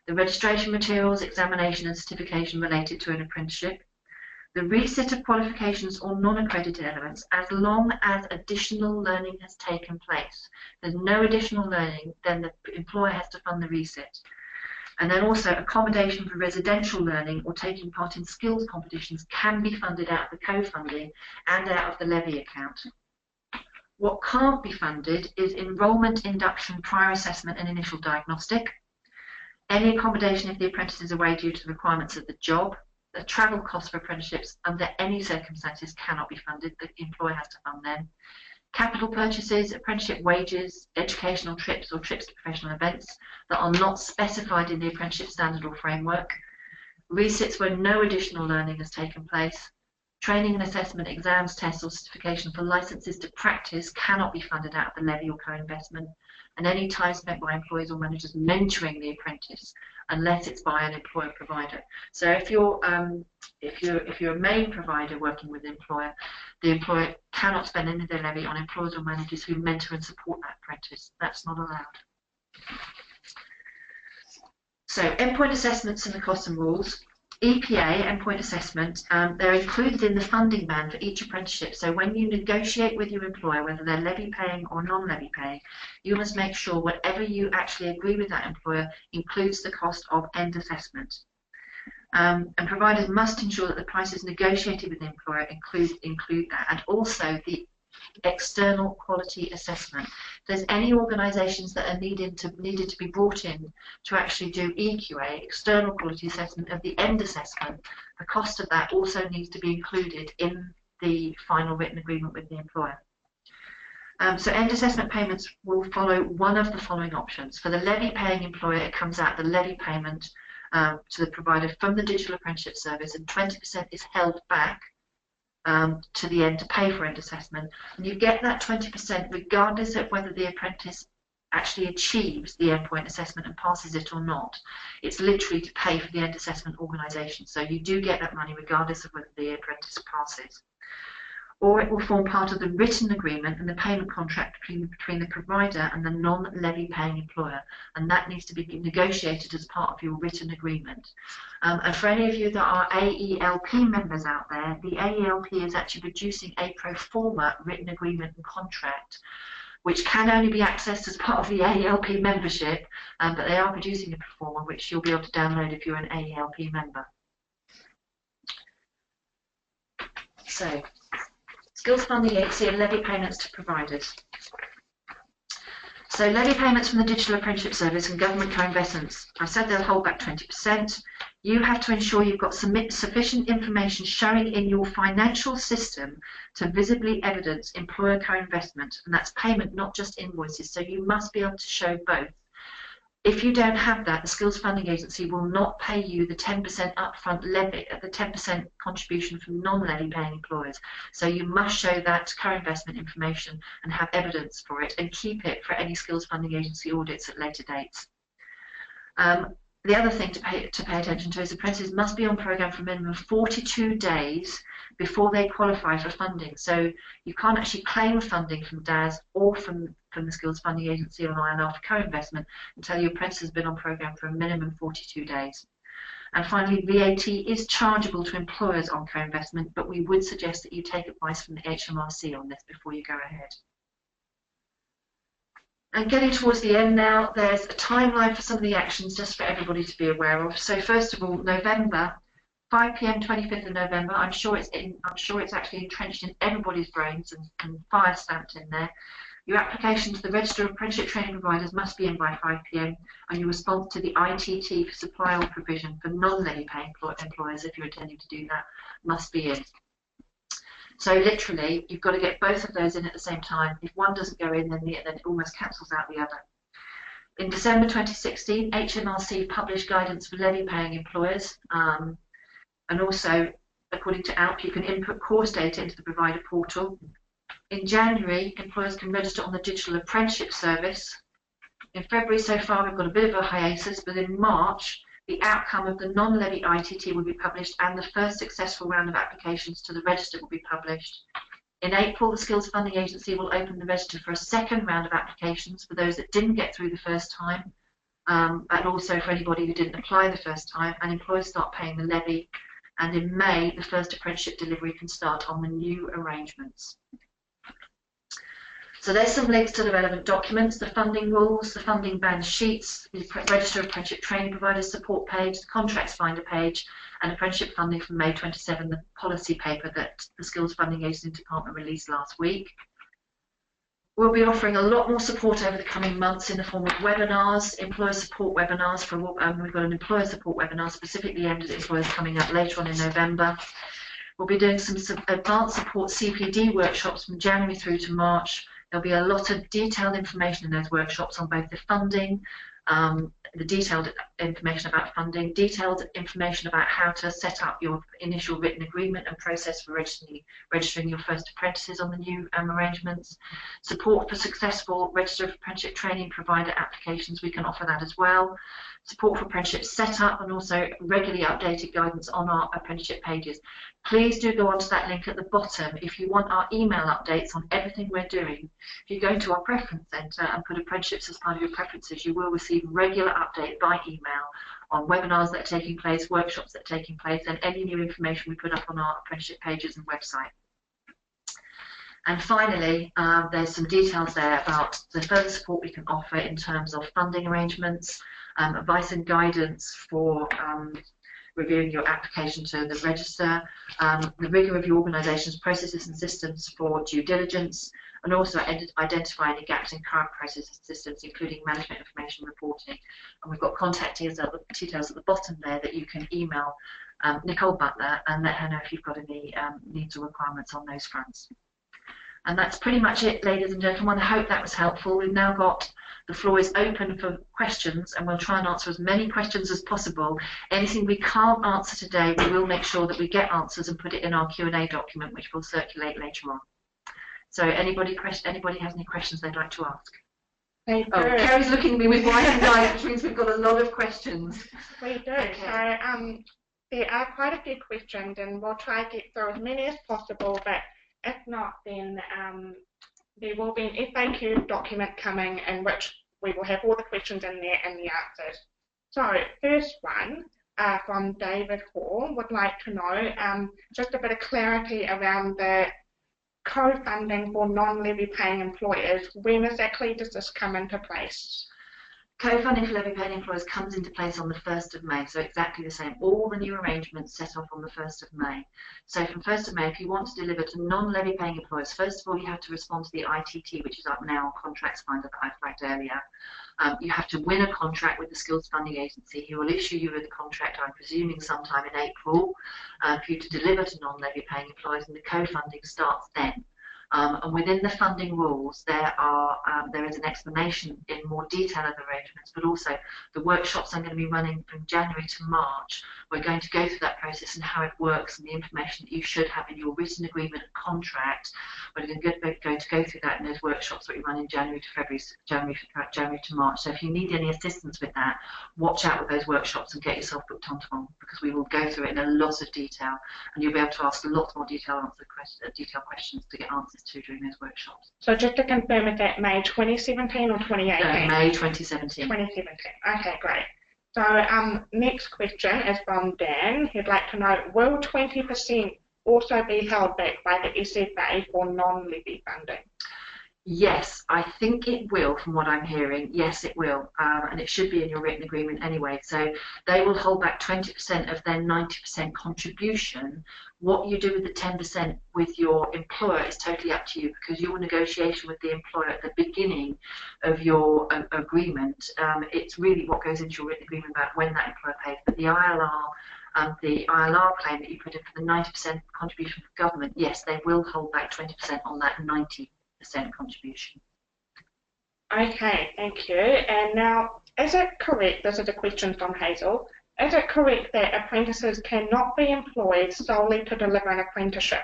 the registration materials, examination and certification related to an apprenticeship, the reset of qualifications or non-accredited elements as long as additional learning has taken place. If there's no additional learning, then the employer has to fund the reset. And then also accommodation for residential learning or taking part in skills competitions can be funded out of the co-funding and out of the levy account. What can't be funded is enrolment, induction, prior assessment and initial diagnostic, any accommodation if the apprentice is away due to the requirements of the job. The travel costs for apprenticeships under any circumstances cannot be funded. The employer has to fund them. Capital purchases, apprenticeship wages, educational trips or trips to professional events that are not specified in the apprenticeship standard or framework. Resits where no additional learning has taken place. Training and assessment, exams, tests or certification for licenses to practice cannot be funded out of the levy or co-investment. And any time spent by employees or managers mentoring the apprentice, unless it's by an employer provider. So if you're a main provider working with the employer cannot spend any of their levy on employers or managers who mentor and support that apprentice. That's not allowed. So endpoint assessments and the costs and rules. EPA, endpoint assessment, they're included in the funding band for each apprenticeship. So when you negotiate with your employer, whether they're levy paying or non-levy paying, you must make sure whatever you actually agree with that employer includes the cost of end assessment. And providers must ensure that the prices negotiated with the employer include that, and also the external quality assessment. If there's any organisations that are needed to be brought in to actually do EQA, external quality assessment of the end assessment, the cost of that also needs to be included in the final written agreement with the employer. So end assessment payments will follow one of the following options. For the levy paying employer, it comes out the levy payment to the provider from the digital apprenticeship service, and 20% is held back to the end to pay for end assessment, and you get that 20% regardless of whether the apprentice actually achieves the endpoint assessment and passes it or not. It's literally to pay for the end assessment organisation, so you do get that money regardless of whether the apprentice passes. Or it will form part of the written agreement and the payment contract between the provider and the non-levy paying employer, and that needs to be negotiated as part of your written agreement. And for any of you that are AELP members out there, the AELP is actually producing a pro forma written agreement and contract, which can only be accessed as part of the AELP membership, but they are producing a pro forma which you'll be able to download if you're an AELP member. So, Skills Funding Agency and levy payments to providers. So levy payments from the Digital Apprenticeship Service and government co-investments. I said they'll hold back 20%. You have to ensure you've got sufficient information showing in your financial system to visibly evidence employer co-investment, and that's payment, not just invoices. So you must be able to show both. If you don't have that, the Skills Funding Agency will not pay you the 10% upfront levy, the 10% contribution from non-levy paying employers. So you must show that co-investment information and have evidence for it, and keep it for any Skills Funding Agency audits at later dates. The other thing to pay attention to is apprentices must be on programme for a minimum of 42 days before they qualify for funding. So you can't actually claim funding from DAS or from the Skills Funding Agency or ILR for co-investment until your apprentice has been on programme for a minimum of 42 days. And finally, VAT is chargeable to employers on co-investment, but we would suggest that you take advice from the HMRC on this before you go ahead. And getting towards the end now, there's a timeline for some of the actions just for everybody to be aware of. So first of all, November 5 p.m. 25th of November. I'm sure it's actually entrenched in everybody's brains and fire stamped in there. Your application to the Register of Apprenticeship Training Providers must be in by 5 p.m. and your response to the ITT for supply or provision for non-levy paying employers, if you're intending to do that, must be in. So literally, you've got to get both of those in at the same time. If one doesn't go in, then it almost cancels out the other. In December 2016, HMRC published guidance for levy-paying employers, and also, according to ALP, you can input course data into the provider portal. In January, employers can register on the Digital Apprenticeship Service. In February so far, we've got a bit of a hiatus, but in March, the outcome of the non-levy ITT will be published and the first successful round of applications to the register will be published. In April, the Skills Funding Agency will open the register for a second round of applications for those that didn't get through the first time, and also for anybody who didn't apply the first time, and employers start paying the levy. And in May, the first apprenticeship delivery can start on the new arrangements. So there's some links to the relevant documents, the funding rules, the funding band sheets, the Register of Apprenticeship Training Providers support page, the contracts finder page, and apprenticeship funding from May 27, the policy paper that the Skills Funding Agency Department released last week. We'll be offering a lot more support over the coming months in the form of webinars, employer support webinars. We've got an employer support webinar specifically aimed at employers coming up later on in November. We'll be doing some advanced support CPD workshops from January through to March. There'll be a lot of detailed information in those workshops on both the funding, the detailed information about funding, detailed information about how to set up your initial written agreement and process for registering your first apprentices on the new arrangements, support for successful Register of Apprenticeship Training Provider applications, we can offer that as well, support for apprenticeship setup, and also regularly updated guidance on our apprenticeship pages. Please do go onto that link at the bottom if you want our email updates on everything we're doing. If you go into our preference centre and put apprenticeships as part of your preferences, you will receive regular update by email on webinars that are taking place, workshops that are taking place, and any new information we put up on our apprenticeship pages and website. And finally, there's some details there about the further support we can offer in terms of funding arrangements, advice and guidance for reviewing your application to the register, the rigour of your organisation's processes and systems for due diligence, and also identify any gaps in current processes and systems, including management information reporting. And we've got contact details at the bottom there that you can email Nicole Butler and let her know if you've got any needs or requirements on those fronts. And that's pretty much it, ladies and gentlemen. I hope that was helpful. We've now got the floor is open for questions, and we'll try and answer as many questions as possible. Anything we can't answer today, we will make sure that we get answers and put it in our Q&A document, which we'll circulate later on. So anybody has any questions they'd like to ask? We do. Oh, Kerry's looking at me with wide eyes, which means we've got a lot of questions. We do. Okay. So there are quite a few questions, and we'll try to get through as many as possible, but if not, then there will be an FAQ document coming in which we will have all the questions in there and the answers. So first one from David Hall would like to know just a bit of clarity around the co-funding for non-levy paying employers. When exactly does this come into place? Co-funding for levy-paying employers comes into place on the 1st of May, so exactly the same. All the new arrangements set off on the 1st of May. So from 1st of May, if you want to deliver to non-levy paying employers, first of all, you have to respond to the ITT, which is up now, contracts finder that I flagged earlier. You have to win a contract with the Skills Funding Agency, who will issue you with a contract, I'm presuming sometime in April, for you to deliver to non-levy paying employers, and the co-funding starts then. And within the funding rules, there is an explanation in more detail of the arrangements, but also the workshops I'm going to be running from January to March. We're going to go through that process and how it works and the information that you should have in your written agreement and contract. We're going to go through that in those workshops that we run in January to February, January to March. So if you need any assistance with that, watch out with those workshops and get yourself booked onto one, because we will go through it in a lot of detail, and you'll be able to ask a lot more detailed questions to get answers to during those workshops. So just to confirm, is that May 2017 or 2018? May 2017. 2017. Okay, great. So next question is from Dan. He'd like to know, will 20% also be held back by the SFA for non-levy funding? Yes, I think it will, from what I'm hearing. Yes, it will. And it should be in your written agreement anyway. So they will hold back 20% of their 90% contribution. What you do with the 10% with your employer is totally up to you, because your negotiation with the employer at the beginning of your agreement, it's really what goes into your written agreement about when that employer pays. But the ILR and the ILR claim that you put in for the 90% contribution for government, yes, they will hold back 20% on that 90% contribution. Okay, thank you. And now, is it correct, this is a question from Hazel, is it correct that apprentices cannot be employed solely to deliver an apprenticeship?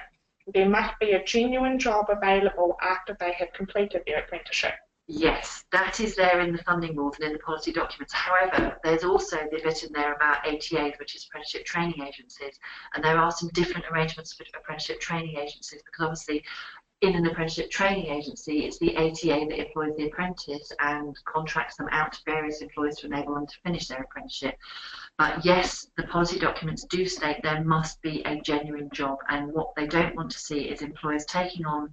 There must be a genuine job available after they have completed their apprenticeship. Yes, that is there in the funding rules and in the policy documents. However, there's also the bit in there about ATAs, which is apprenticeship training agencies, and there are some different arrangements for apprenticeship training agencies, because obviously in an apprenticeship training agency, it's the ATA that employs the apprentice and contracts them out to various employers to enable them to finish their apprenticeship. But yes, the policy documents do state there must be a genuine job, and what they don't want to see is employers taking on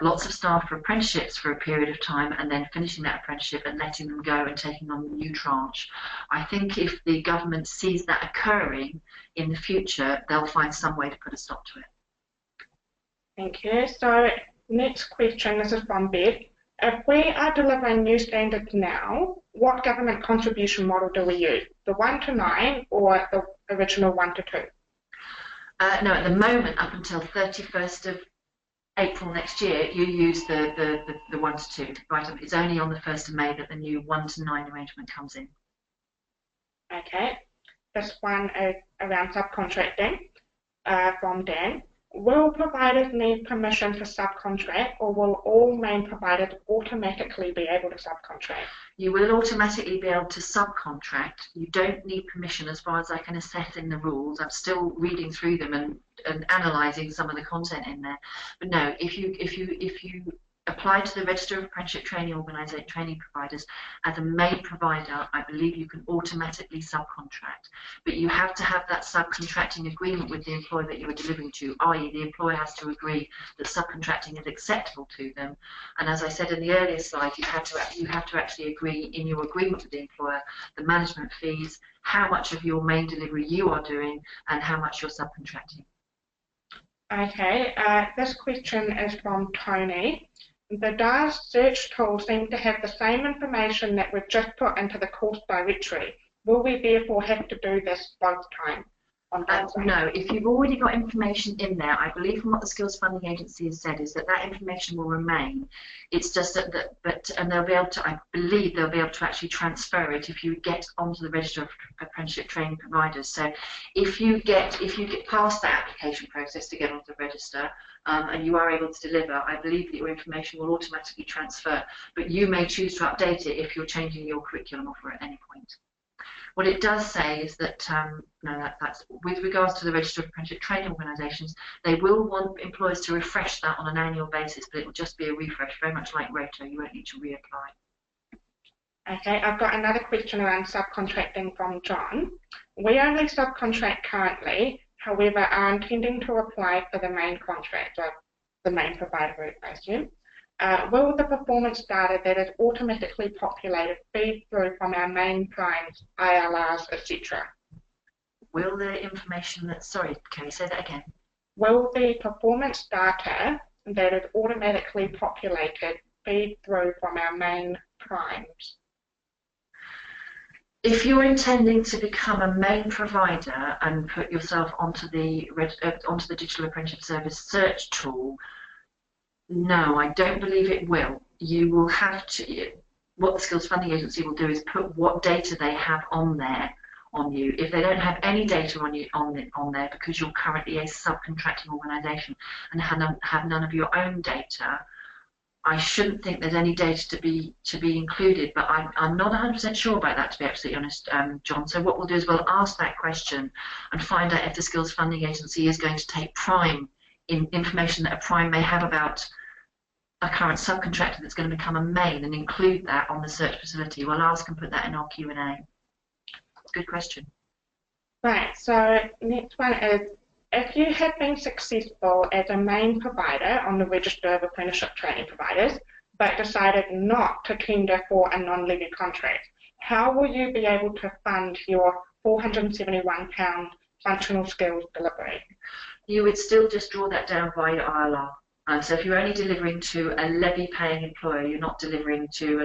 lots of staff for apprenticeships for a period of time and then finishing that apprenticeship and letting them go and taking on the new tranche. I think if the government sees that occurring in the future, they'll find some way to put a stop to it. Thank you. So next question, this is from Beth. If we are delivering new standards now, what government contribution model do we use? The 1 to 9 or the original 1 to 2? No, at the moment, up until 31st of April next year, you use the 1 to 2. Right, it's only on the 1st of May that the new 1 to 9 arrangement comes in. Okay. This one is around subcontracting from Dan. Will providers need permission to subcontract, or will all main providers automatically be able to subcontract? You will automatically be able to subcontract. You don't need permission, as far as I can assess in the rules. I'm still reading through them and analysing some of the content in there. But no, if you apply to the Register of Apprenticeship Training Providers as a main provider, I believe you can automatically subcontract. But you have to have that subcontracting agreement with the employer that you are delivering to, i.e. the employer has to agree that subcontracting is acceptable to them. And as I said in the earlier slide, you have to actually agree in your agreement with the employer the management fees, how much of your main delivery you are doing, and how much you're subcontracting. Okay, this question is from Tony. The DARS search tool seems to have the same information that we've just put into the course directory. Will we therefore have to do this both times? No, if you've already got information in there, I believe from what the Skills Funding Agency has said is that that information will remain. It's just and they'll be able to, I believe they'll be able to actually transfer it if you get onto the Register of Apprenticeship Training Providers. So if you get past that application process to get onto the register, and you are able to deliver, I believe that your information will automatically transfer, but you may choose to update it if you're changing your curriculum offer at any point. What it does say is that, that's with regards to the Register of Apprenticeship Training Organisations, they will want employers to refresh that on an annual basis, but it will just be a refresh, very much like ROTA. You won't need to reapply. Okay, I've got another question around subcontracting from John. We only subcontract currently, however, are intending to apply for the main contract, or the main provider route, I assume. Will the performance data that is automatically populated feed through from our main primes, ILRs, etc.? Will the information that, sorry, can you say that again? Will the performance data that is automatically populated feed through from our main primes? If you're intending to become a main provider and put yourself onto the Digital Apprenticeship Service search tool, no, I don't believe it will. You will have to, what the Skills Funding Agency will do is put what data they have on there on you. If they don't have any data on you on there because you're currently a subcontracting organisation and have none of your own data, I shouldn't think there's any data to be included, but I'm not 100% sure about that, to be absolutely honest, John. So what we'll do is we'll ask that question and find out if the Skills Funding Agency is going to take prime in information that a prime may have about a current subcontractor that's going to become a main and include that on the search facility. We'll ask and put that in our Q&A. Good question. Right, so next one is, if you have been successful as a main provider on the Register of Apprenticeship Training Providers, but decided not to tender for a non-levy contract, how will you be able to fund your £471 functional skills delivery? You would still just draw that down via your ILR. So if you're only delivering to a levy-paying employer, you're not delivering to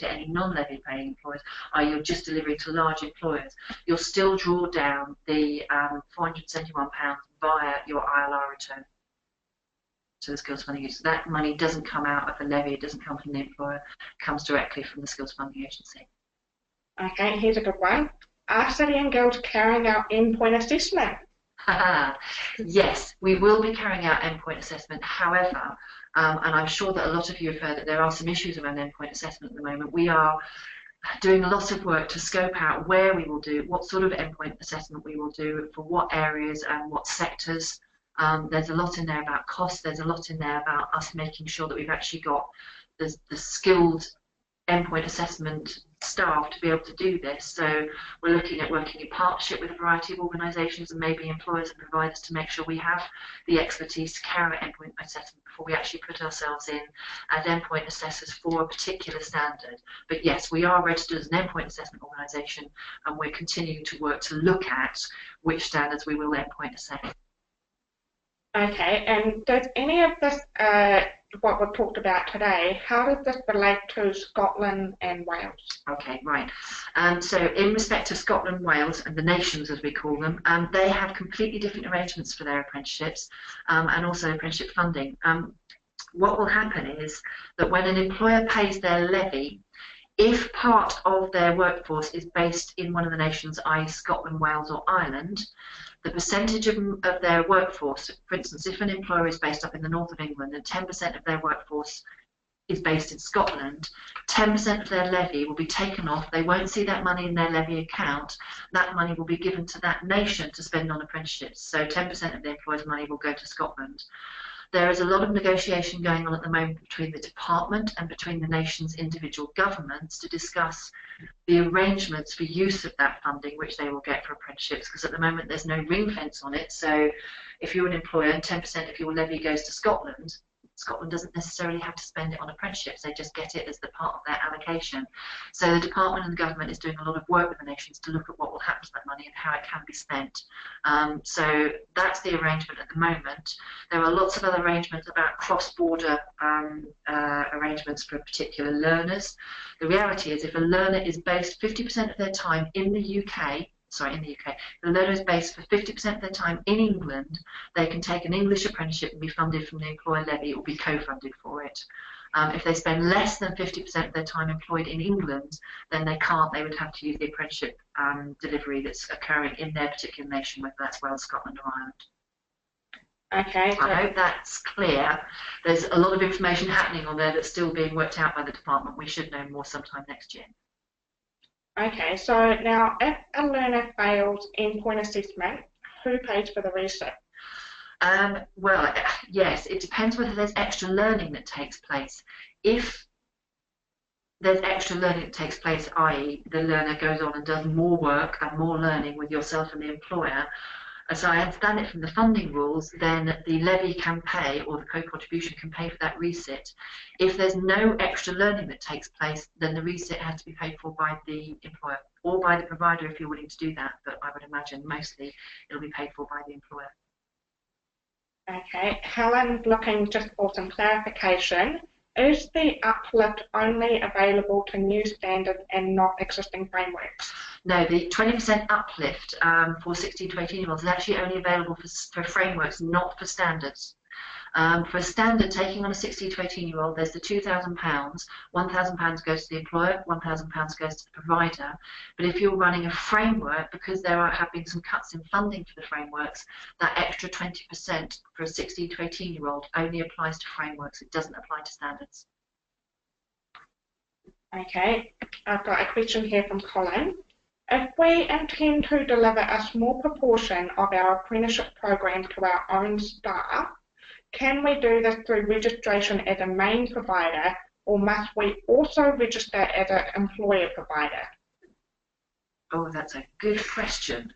any non-levy paying employers, or you're just delivering to large employers, you'll still draw down the £471 via your ILR return to the skills funding agency. That money doesn't come out of the levy, it doesn't come from the employer, it comes directly from the skills funding agency. Okay, here's a good one. Are City and Guilds carrying out endpoint assessment? Yes, we will be carrying out endpoint assessment. However, and I'm sure that a lot of you have heard that there are some issues around endpoint assessment at the moment. We are doing a lot of work to scope out where we will do, what sort of endpoint assessment we will do, for what areas and what sectors. There's a lot in there about cost. There's a lot in there about us making sure that we've actually got the skilled endpoint assessment staff to be able to do this. So we're looking at working in partnership with a variety of organisations and maybe employers and providers to make sure we have the expertise to carry out endpoint assessment before we actually put ourselves in as endpoint assessors for a particular standard. But yes, we are registered as an endpoint assessment organisation, and we're continuing to work to look at which standards we will endpoint assess. Okay, and does any of this, what we've talked about today, how does this relate to Scotland and Wales? Okay, right. So in respect of Scotland, Wales, and the nations as we call them, they have completely different arrangements for their apprenticeships and also apprenticeship funding. What will happen is that when an employer pays their levy, if part of their workforce is based in one of the nations, i.e. Scotland, Wales or Ireland, the percentage of their workforce, for instance, if an employer is based up in the north of England and 10% of their workforce is based in Scotland, 10% of their levy will be taken off. They won't see that money in their levy account. That money will be given to that nation to spend on apprenticeships. So 10% of the employer's money will go to Scotland. There is a lot of negotiation going on at the moment between the department and between the nation's individual governments to discuss the arrangements for use of that funding which they will get for apprenticeships, because at the moment there's no ring fence on it. So if you're an employer and 10% of your levy goes to Scotland, Scotland doesn't necessarily have to spend it on apprenticeships, they just get it as the part of their allocation. So the department and the government is doing a lot of work with the nations to look at what will happen to that money and how it can be spent. So that's the arrangement at the moment. There are lots of other arrangements about cross-border arrangements for particular learners. The reality is if a learner is based 50% of their time in the UK, the learner is based for 50% of their time in England, they can take an English apprenticeship and be funded from the employer levy or be co-funded for it. If they spend less than 50% of their time employed in England, then they can't, they would have to use the apprenticeship delivery that's occurring in their particular nation, whether that's Wales, Scotland or Ireland. Okay. I hope that's clear. There's a lot of information happening on there that's still being worked out by the department. We should know more sometime next year. Okay, so now if a learner fails endpoint assessment, who pays for the reset? Well, yes, it depends whether there's extra learning that takes place. If there's extra learning that takes place, i.e. the learner goes on and does more work and more learning with yourself and the employer, as I understand it from the funding rules, then the levy can pay, or the co-contribution can pay for that resit. If there's no extra learning that takes place, then the resit has to be paid for by the employer or by the provider if you're willing to do that, but I would imagine mostly it'll be paid for by the employer. Okay, Helen, looking just for some clarification, is the uplift only available to new standards and not existing frameworks? No, the 20% uplift for 16 to 18-year-olds is actually only available for frameworks, not for standards. For a standard, taking on a 16 to 18-year-old, there's the £2,000. £1,000 goes to the employer, £1,000 goes to the provider. But if you're running a framework, because there have been some cuts in funding for the frameworks, that extra 20% for a 16 to 18-year-old only applies to frameworks. It doesn't apply to standards. Okay, I've got a question here from Colin. If we intend to deliver a small proportion of our apprenticeship program to our own staff, can we do this through registration as a main provider, or must we also register as an employer provider? Oh, that's a good question.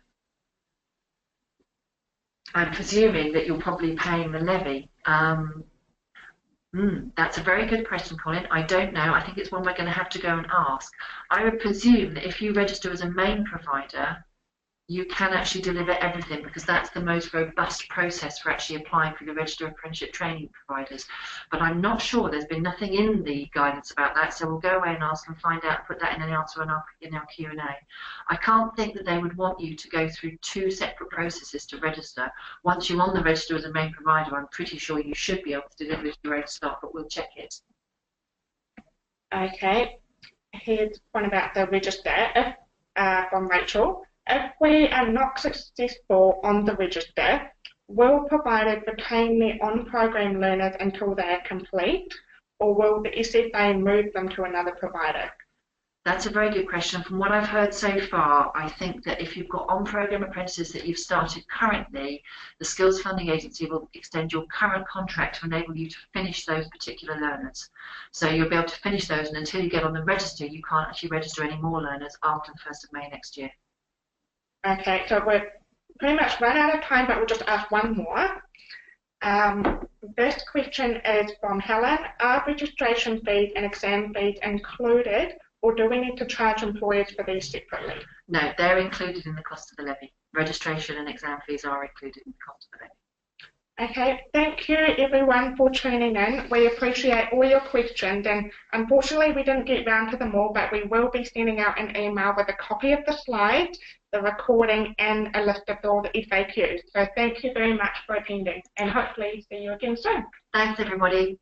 I'm presuming that you're probably paying the levy. That's a very good question, Colin. I don't know. I think it's one we're going to have to go and ask. I would presume that if you register as a main provider, you can actually deliver everything, because that's the most robust process for actually applying for the Register of Apprenticeship Training Providers. But I'm not sure. There's been nothing in the guidance about that, so we'll go away and ask and find out, put that in an answer in our Q&A. I can't think that they would want you to go through two separate processes to register. Once you're on the register as a main provider, I'm pretty sure you should be able to deliver to your own staff, but we'll check it. Okay, here's one about the register from Rachel. If we are not successful on the register, will providers retain the on-program learners until they are complete, or will the SFA move them to another provider? That's a very good question. From what I've heard so far, I think that if you've got on-program apprentices that you've started currently, the Skills Funding Agency will extend your current contract to enable you to finish those particular learners. So you'll be able to finish those, and until you get on the register, you can't actually register any more learners after the 1st of May next year. Okay, so we're pretty much run out of time, but we'll just ask one more. This question is from Helen. Are registration fees and exam fees included, or do we need to charge employers for these separately? No, they're included in the cost of the levy. Registration and exam fees are included in the cost of the levy. Okay, thank you everyone for tuning in. We appreciate all your questions, and unfortunately we didn't get round to them all, but we will be sending out an email with a copy of the slides, the recording, and a list of all the FAQs. So thank you very much for attending, and hopefully see you again soon. Thanks everybody.